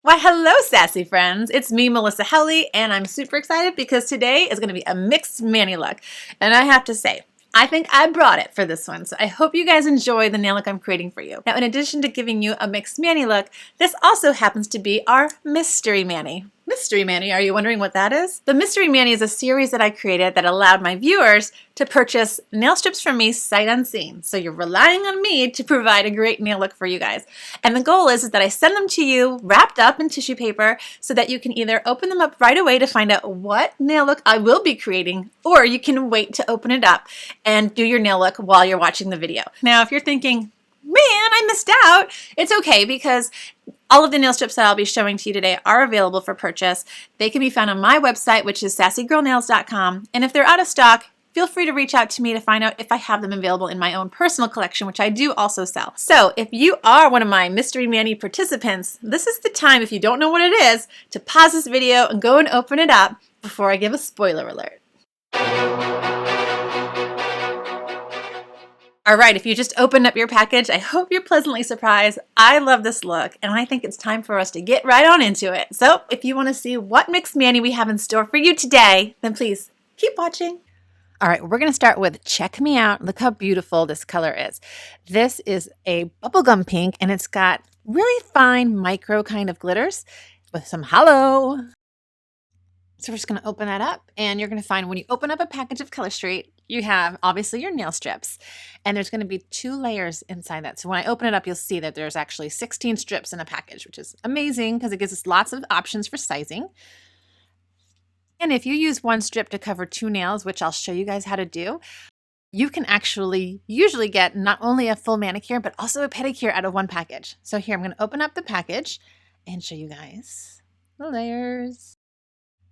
Why, hello, sassy friends. It's me, Melissa Howley, and I'm super excited because today is going to be a mixed mani look. And I have to say, I think I brought it for this one, so I hope you guys enjoy the nail look I'm creating for you. Now, in addition to giving you a mixed mani look, this also happens to be our mystery mani. Mystery mani, are you wondering what that is? The mystery mani is a series that I created that allowed my viewers to purchase nail strips from me sight unseen. So you're relying on me to provide a great nail look for you guys. And the goal is that I send them to you wrapped up in tissue paper so that you can either open them up right away to find out what nail look I will be creating, or you can wait to open it up and do your nail look while you're watching the video. Now, if you're thinking, man, I missed out, it's okay because all of the nail strips that I'll be showing to you today are available for purchase. They can be found on my website, which is sassygirlnails.com. And if they're out of stock, feel free to reach out to me to find out if I have them available in my own personal collection, which I do also sell. So if you are one of my Mystery Mani participants, this is the time, if you don't know what it is, to pause this video and go and open it up before I give a spoiler alert. All right, if you just opened up your package, I hope you're pleasantly surprised. I love this look, and I think it's time for us to get right on into it. So if you want to see what mixed mani we have in store for you today, then please keep watching. All right, we're going to start with Check Me Out. Look how beautiful this color is. This is a bubblegum pink, and it's got really fine micro kind of glitters with some hollow. So we're just going to open that up, and you're going to find when you open up a package of Color Street, you have obviously your nail strips, and there's going to be 2 layers inside that. So when I open it up, you'll see that there's actually 16 strips in a package, which is amazing because it gives us lots of options for sizing. And if you use 1 strip to cover 2 nails, which I'll show you guys how to do, you can actually usually get not only a full manicure, but also a pedicure out of 1 package. So here, I'm going to open up the package and show you guys the layers.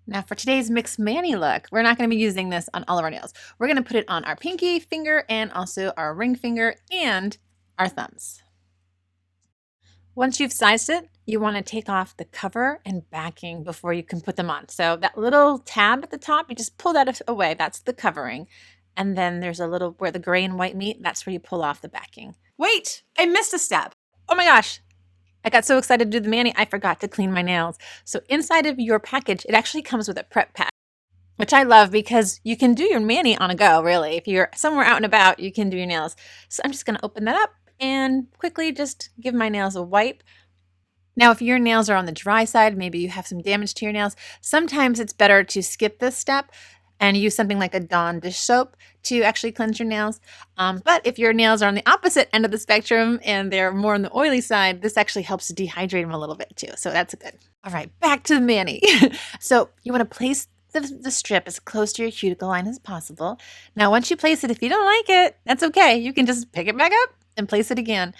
Now for today's mixed mani look, we're not going to be using this on all of our nails. We're going to put it on our pinky finger and also our ring finger and our thumbs. Once you've sized it, you want to take off the cover and backing before you can put them on. So that little tab at the top, you just pull that away. That's the covering. And then there's a little where the gray and white meet. That's where you pull off the backing. Wait, I missed a step. Oh my gosh. I got so excited to do the mani, I forgot to clean my nails. So inside of your package, it actually comes with a prep pack, which I love because you can do your mani on a go, really. If you're somewhere out and about, you can do your nails. So I'm just going to open that up and quickly just give my nails a wipe. Now, if your nails are on the dry side, maybe you have some damage to your nails, sometimes it's better to skip this step and use something like a Dawn dish soap to actually cleanse your nails. But if your nails are on the opposite end of the spectrum and they're more on the oily side, this actually helps to dehydrate them a little bit too. So that's good. All right, back to the mani. So you want to place the strip as close to your cuticle line as possible. Now, once you place it, if you don't like it, that's okay. You can just pick it back up and place it again.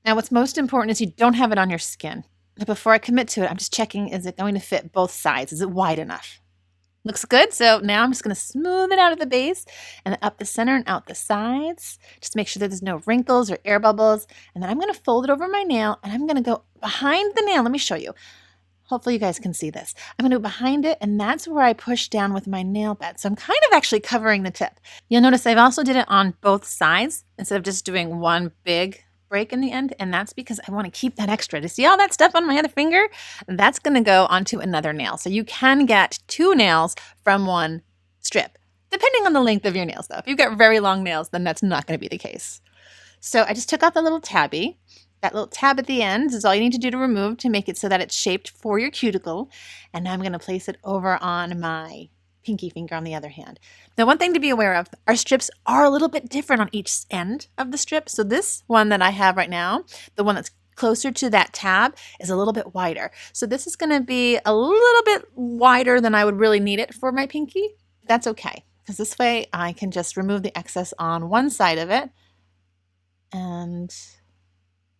Now, what's most important is you don't have it on your skin. But before I commit to it, I'm just checking, is it going to fit both sides? Is it wide enough? Looks good. So now I'm just going to smooth it out of the base and then up the center and out the sides. Just make sure that there's no wrinkles or air bubbles. And then I'm going to fold it over my nail and I'm going to go behind the nail. Let me show you. Hopefully you guys can see this. I'm going to go behind it, and that's where I push down with my nail bed. So I'm kind of actually covering the tip. You'll notice I've also did it on both sides instead of just doing one big break in the end, and that's because I want to keep that extra. To see all that stuff on my other finger, that's going to go onto another nail. So you can get 2 nails from 1 strip, depending on the length of your nails though. If you've got very long nails, then that's not going to be the case. So I just took out the little tabby. That little tab at the end is all you need to do to remove to make it so that it's shaped for your cuticle. And now I'm going to place it over on my pinky finger on the other hand. Now, one thing to be aware of, our strips are a little bit different on each end of the strip. So this one that I have right now, the one that's closer to that tab, is a little bit wider. So this is going to be a little bit wider than I would really need it for my pinky. That's okay, because this way I can just remove the excess on one side of it. And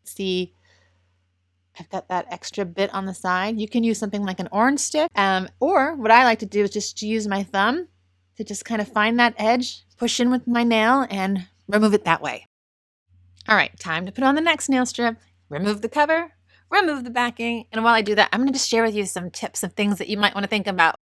see, I've got that extra bit on the side. You can use something like an orange stick, or what I like to do is just use my thumb to just kind of find that edge, push in with my nail, and remove it that way. All right, time to put on the next nail strip. Remove the cover, remove the backing, and while I do that, I'm going to just share with you some tips of things that you might want to think about.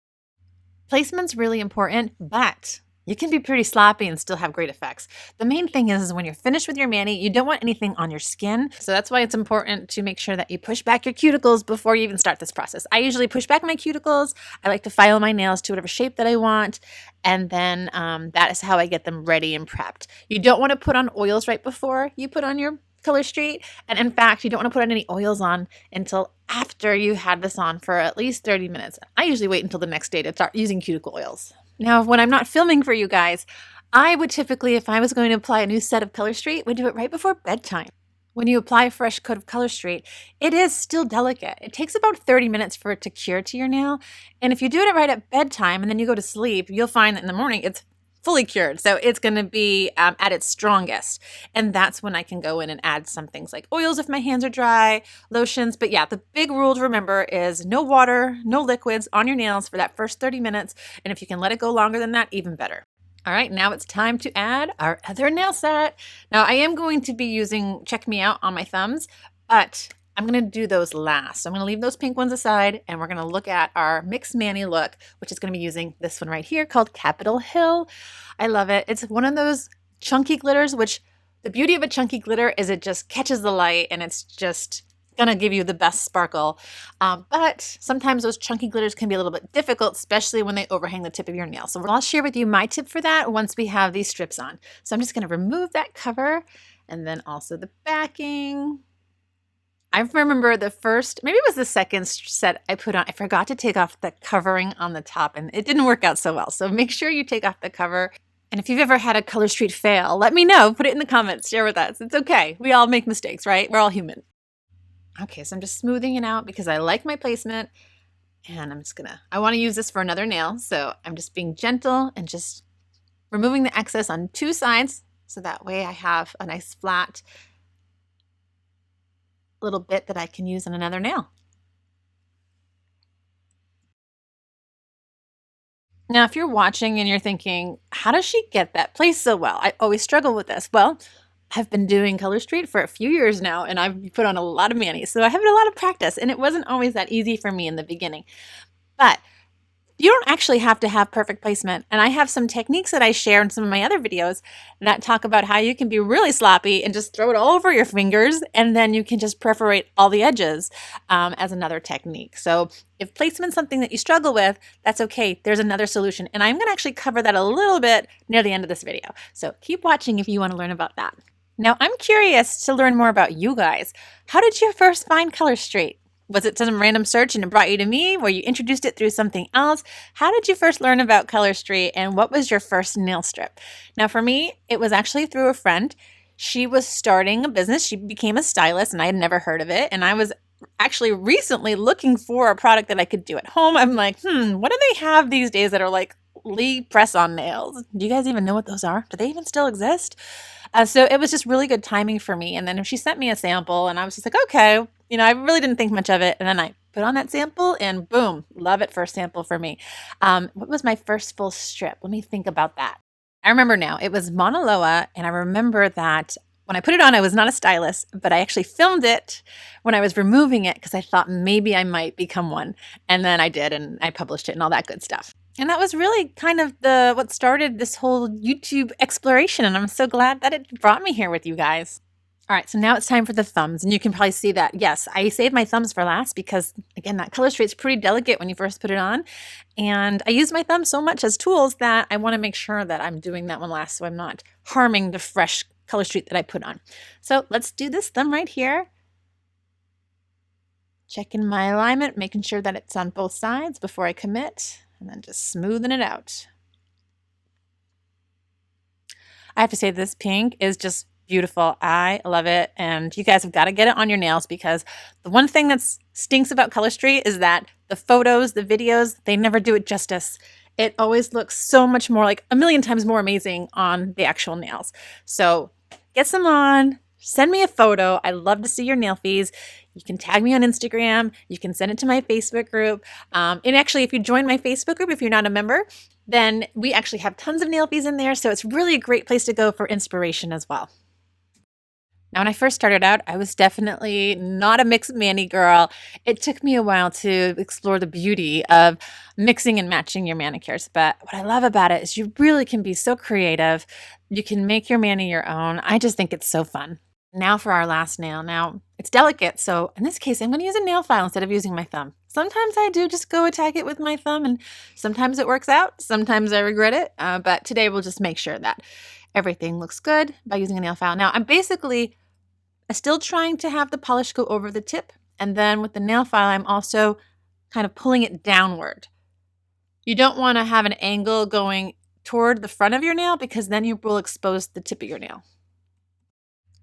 Placement's really important, but You can be pretty sloppy and still have great effects. The main thing is when you're finished with your mani, you don't want anything on your skin. So that's why it's important to make sure that you push back your cuticles before you even start this process. I usually push back my cuticles. I like to file my nails to whatever shape that I want. And then that is how I get them ready and prepped. You don't want to put on oils right before you put on your Color Street. And in fact, you don't want to put any oils on until after you had this on for at least 30 minutes. I usually wait until the next day to start using cuticle oils. Now, when I'm not filming for you guys, I would typically, if I was going to apply a new set of Color Street, would do it right before bedtime. When you apply a fresh coat of Color Street, it is still delicate. It takes about 30 minutes for it to cure to your nail. And if you do it right at bedtime and then you go to sleep, you'll find that in the morning it's fully cured. So it's going to be at its strongest. And that's when I can go in and add some things like oils if my hands are dry, lotions. But yeah, the big rule to remember is no water, no liquids on your nails for that first 30 minutes. And if you can let it go longer than that, even better. All right, now it's time to add our other nail set. Now I am going to be using Check Me Out on my thumbs, but I'm going to do those last. So I'm going to leave those pink ones aside and we're going to look at our mixed mani look, which is going to be using this one right here called Capitol Hill. I love it. It's one of those chunky glitters, which the beauty of a chunky glitter is it just catches the light and it's just going to give you the best sparkle. But sometimes those chunky glitters can be a little bit difficult, especially when they overhang the tip of your nail. So I'll share with you my tip for that once we have these strips on. So I'm just going to remove that cover and then also the backing. I remember the first, maybe it was the second set I put on, I forgot to take off the covering on the top and it didn't work out so well. So make sure you take off the cover. And if you've ever had a Color Street fail, let me know. Put it in the comments. Share with us. It's okay. We all make mistakes, right? We're all human. Okay, so I'm just smoothing it out because I like my placement. And I'm just I want to use this for another nail. So I'm just being gentle and just removing the excess on two sides. So that way I have a nice flat little bit that I can use on another nail. Now, if you're watching and you're thinking, how does she get that place so well? I always struggle with this. Well, I've been doing Color Street for a few years now and I've put on a lot of manis. So I have a lot of practice and it wasn't always that easy for me in the beginning. But you don't actually have to have perfect placement. And I have some techniques that I share in some of my other videos that talk about how you can be really sloppy and just throw it all over your fingers. And then you can just perforate all the edges as another technique. So if placement's something that you struggle with, that's okay. There's another solution. And I'm going to actually cover that a little bit near the end of this video. So keep watching if you want to learn about that. Now, I'm curious to learn more about you guys. How did you first find Color Street? Was it some random search and it brought you to me? Were you introduced it through something else? How did you first learn about Color Street and what was your first nail strip? Now for me, it was actually through a friend. She was starting a business. She became a stylist and I had never heard of it. And I was actually recently looking for a product that I could do at home. I'm like, what do they have these days that are like Lee press-on nails? Do you guys even know what those are? Do they even still exist? So it was just really good timing for me. And then she sent me a sample and I was just like, okay, I really didn't think much of it. And then I put on that sample and boom, love it. First sample for me. What was my first full strip? Let me think about that. I remember now it was Mauna Loa. And I remember that when I put it on, I was not a stylist, but I actually filmed it when I was removing it because I thought maybe I might become one. And then I did, and I published it and all that good stuff. And that was really kind of what started this whole YouTube exploration. And I'm so glad that it brought me here with you guys. All right, so now it's time for the thumbs. And you can probably see that, yes, I saved my thumbs for last because, again, that Color Street's pretty delicate when you first put it on. And I use my thumbs so much as tools that I want to make sure that I'm doing that one last so I'm not harming the fresh Color Street that I put on. So let's do this thumb right here. Checking my alignment, making sure that it's on both sides before I commit, and then just smoothing it out. I have to say this pink is just beautiful. I love it. And you guys have got to get it on your nails because the one thing that stinks about Color Street is that the photos, the videos, they never do it justice. It always looks so much more, like a million times more amazing on the actual nails. So get some on, send me a photo. I love to see your nail fees. You can tag me on Instagram. You can send it to my Facebook group. And actually, if you join my Facebook group, if you're not a member, then we actually have tons of nail fees in there. So it's really a great place to go for inspiration as well. Now, when I first started out, I was definitely not a mixed mani girl. It took me a while to explore the beauty of mixing and matching your manicures. But what I love about it is you really can be so creative. You can make your mani your own. I just think it's so fun. Now for our last nail. Now, it's delicate, so in this case, I'm going to use a nail file instead of using my thumb. Sometimes I do just go attack it with my thumb, and sometimes it works out. Sometimes I regret it, but today we'll just make sure that everything looks good by using a nail file. Now, I'm still trying to have the polish go over the tip, and then with the nail file, I'm also kind of pulling it downward. You don't want to have an angle going toward the front of your nail because then you will expose the tip of your nail.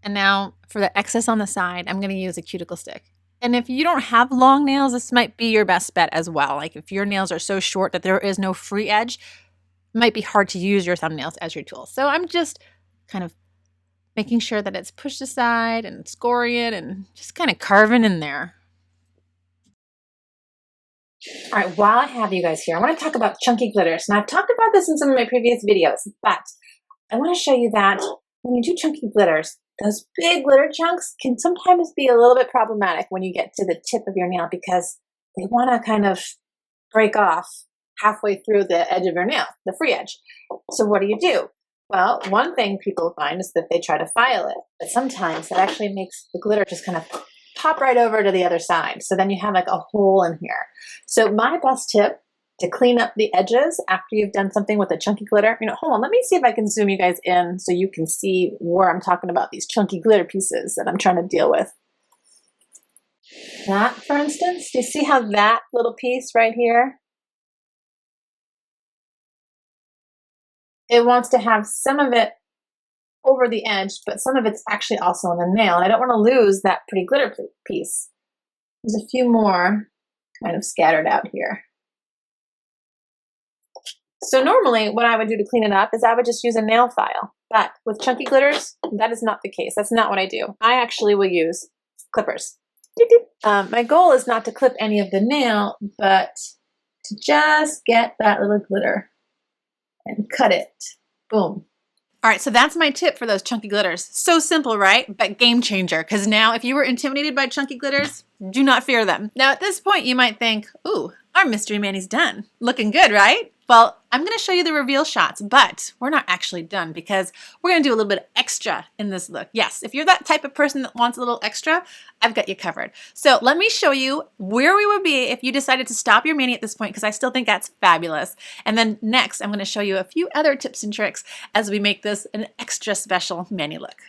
And now for the excess on the side, I'm going to use a cuticle stick. And if you don't have long nails, this might be your best bet as well. Like if your nails are so short that there is no free edge, it might be hard to use your thumbnails as your tool. So I'm just kind of making sure that it's pushed aside and scoring it and just kind of carving in there. All right, while I have you guys here, I want to talk about chunky glitters. Now, I've talked about this in some of my previous videos, but I want to show you that when you do chunky glitters, those big glitter chunks can sometimes be a little bit problematic when you get to the tip of your nail because they want to kind of break off halfway through the edge of your nail, the free edge. So what do? Well, one thing people find is that they try to file it, but sometimes that actually makes the glitter just kind of pop right over to the other side. So then you have like a hole in here. So my best tip to clean up the edges after you've done something with a chunky glitter, hold on, let me see if I can zoom you guys in so you can see where I'm talking about these chunky glitter pieces that I'm trying to deal with. That, for instance, do you see how that little piece right here, it wants to have some of it over the edge, but some of it's actually also on the nail. And I don't want to lose that pretty glitter piece. There's a few more kind of scattered out here. So normally what I would do to clean it up is I would just use a nail file. But with chunky glitters, that is not the case. That's not what I do. I actually will use clippers. My goal is not to clip any of the nail, but to just get that little glitter and cut it. Boom. All right, so that's my tip for those chunky glitters. So simple, right? But game changer, because now if you were intimidated by chunky glitters, do not fear them. Now at this point you might think, ooh, our mystery mani's done. Looking good, right? Well, I'm going to show you the reveal shots, but we're not actually done because we're going to do a little bit extra in this look. Yes, if you're that type of person that wants a little extra, I've got you covered. So let me show you where we would be if you decided to stop your mani at this point, because I still think that's fabulous. And then next, I'm going to show you a few other tips and tricks as we make this an extra special mani look.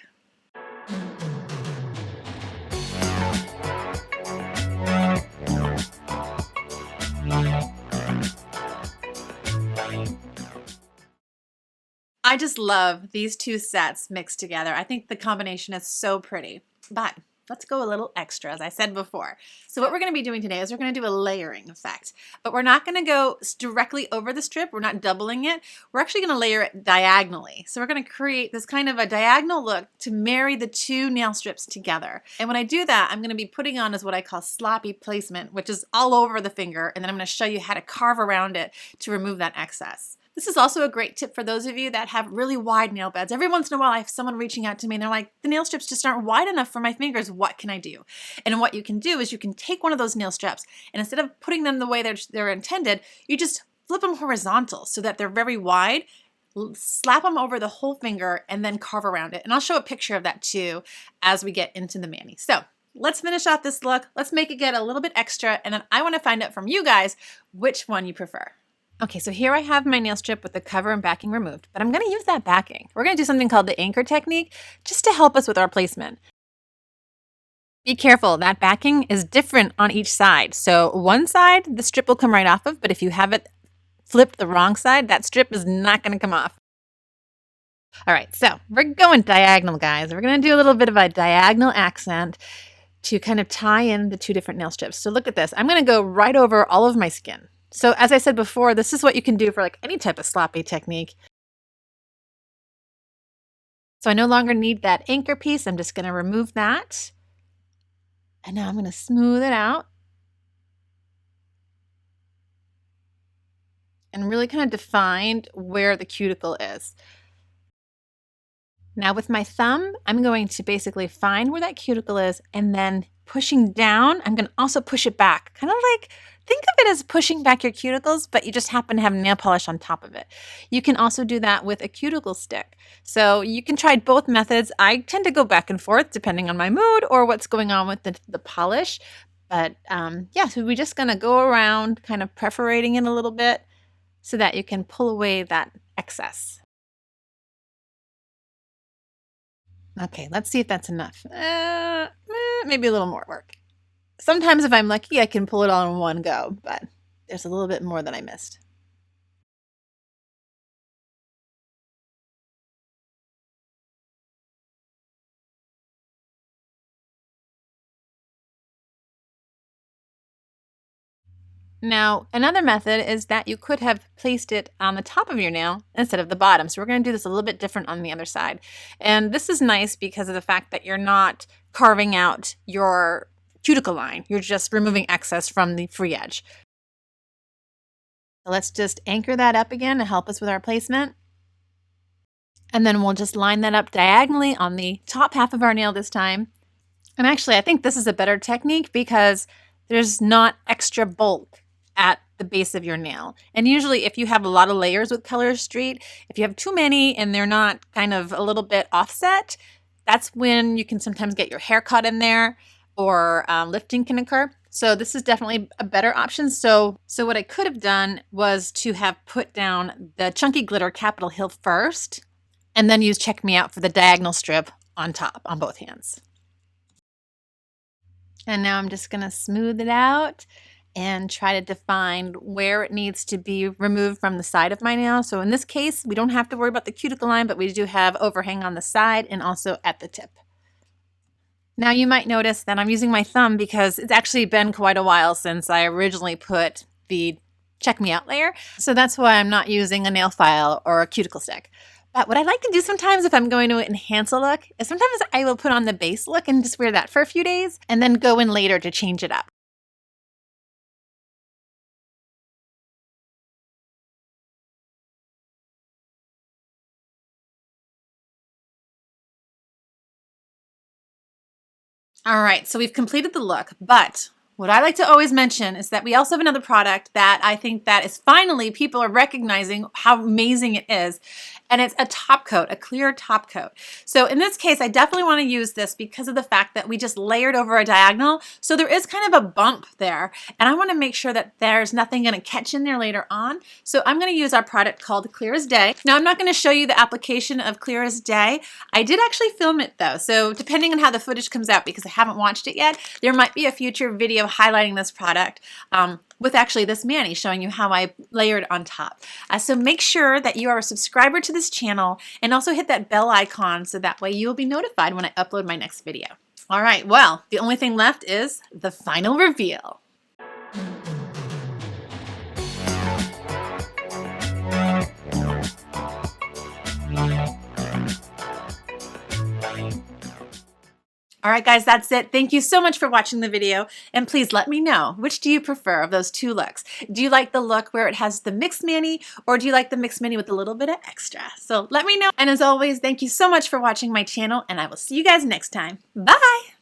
I just love these two sets mixed together. I think the combination is so pretty. But let's go a little extra, as I said before. So what we're going to be doing today is we're going to do a layering effect. But we're not going to go directly over the strip. We're not doubling it. We're actually going to layer it diagonally. So we're going to create this kind of a diagonal look to marry the two nail strips together. And when I do that, I'm going to be putting on as what I call sloppy placement, which is all over the finger. And then I'm going to show you how to carve around it to remove that excess. This is also a great tip for those of you that have really wide nail beds. Every once in a while I have someone reaching out to me and they're like, the nail strips just aren't wide enough for my fingers. What can I do? And what you can do is you can take one of those nail strips and instead of putting them the way they're intended, you just flip them horizontal so that they're very wide, slap them over the whole finger and then carve around it. And I'll show a picture of that too as we get into the mani. So let's finish off this look. Let's make it get a little bit extra. And then I want to find out from you guys which one you prefer. Okay, so here I have my nail strip with the cover and backing removed, but I'm going to use that backing. We're going to do something called the anchor technique just to help us with our placement. Be careful, that backing is different on each side. So one side, the strip will come right off of, but if you have it flipped the wrong side, that strip is not going to come off. All right, so we're going diagonal, guys. We're going to do a little bit of a diagonal accent to kind of tie in the two different nail strips. So look at this. I'm going to go right over all of my skin. So as I said before, this is what you can do for like any type of sloppy technique. So I no longer need that anchor piece. I'm just going to remove that. And now I'm going to smooth it out. And really kind of define where the cuticle is. Now with my thumb, I'm going to basically find where that cuticle is, and then pushing down, I'm going to also push it back. Kind of like, think of it as pushing back your cuticles, but you just happen to have nail polish on top of it. You can also do that with a cuticle stick. So you can try both methods. I tend to go back and forth depending on my mood or what's going on with the polish. But yeah, so we're just going to go around kind of perforating it a little bit so that you can pull away that excess. Okay, let's see if that's enough. Maybe a little more work. Sometimes if I'm lucky, I can pull it all in one go, but there's a little bit more that I missed. Now, another method is that you could have placed it on the top of your nail instead of the bottom. So we're going to do this a little bit different on the other side. And this is nice because of the fact that you're not carving out your cuticle line. You're just removing excess from the free edge. So let's just anchor that up again to help us with our placement. And then we'll just line that up diagonally on the top half of our nail this time. And actually, I think this is a better technique because there's not extra bulk at the base of your nail. And usually if you have a lot of layers with Color Street, if you have too many and they're not kind of a little bit offset, that's when you can sometimes get your hair caught in there or lifting can occur. So this is definitely a better option. So what I could have done was to have put down the Chunky Glitter Capitol Hill first and then use Check Me Out for the diagonal strip on top on both hands. And now I'm just going to smooth it out and try to define where it needs to be removed from the side of my nail. So in this case, we don't have to worry about the cuticle line, but we do have overhang on the side and also at the tip. Now you might notice that I'm using my thumb because it's actually been quite a while since I originally put the Check Me Out layer. So that's why I'm not using a nail file or a cuticle stick. But what I like to do sometimes if I'm going to enhance a look is sometimes I will put on the base look and just wear that for a few days and then go in later to change it up. All right, so we've completed the look, but what I like to always mention is that we also have another product that I think that is finally people are recognizing how amazing it is. And it's a top coat, a clear top coat. So in this case, I definitely want to use this because of the fact that we just layered over a diagonal. So there is kind of a bump there. And I want to make sure that there's nothing going to catch in there later on. So I'm going to use our product called Clear as Day. Now I'm not going to show you the application of Clear as Day. I did actually film it though. So depending on how the footage comes out, because I haven't watched it yet, there might be a future video highlighting this product. With actually this mani showing you how I layered on top. So make sure that you are a subscriber to this channel and also hit that bell icon so that way you will be notified when I upload my next video. All right, well, the only thing left is the final reveal. All right, guys, that's it. Thank you so much for watching the video. And please let me know, which do you prefer of those two looks? Do you like the look where it has the mixed mani, or do you like the mixed mani with a little bit of extra? So let me know. And as always, thank you so much for watching my channel, and I will see you guys next time. Bye.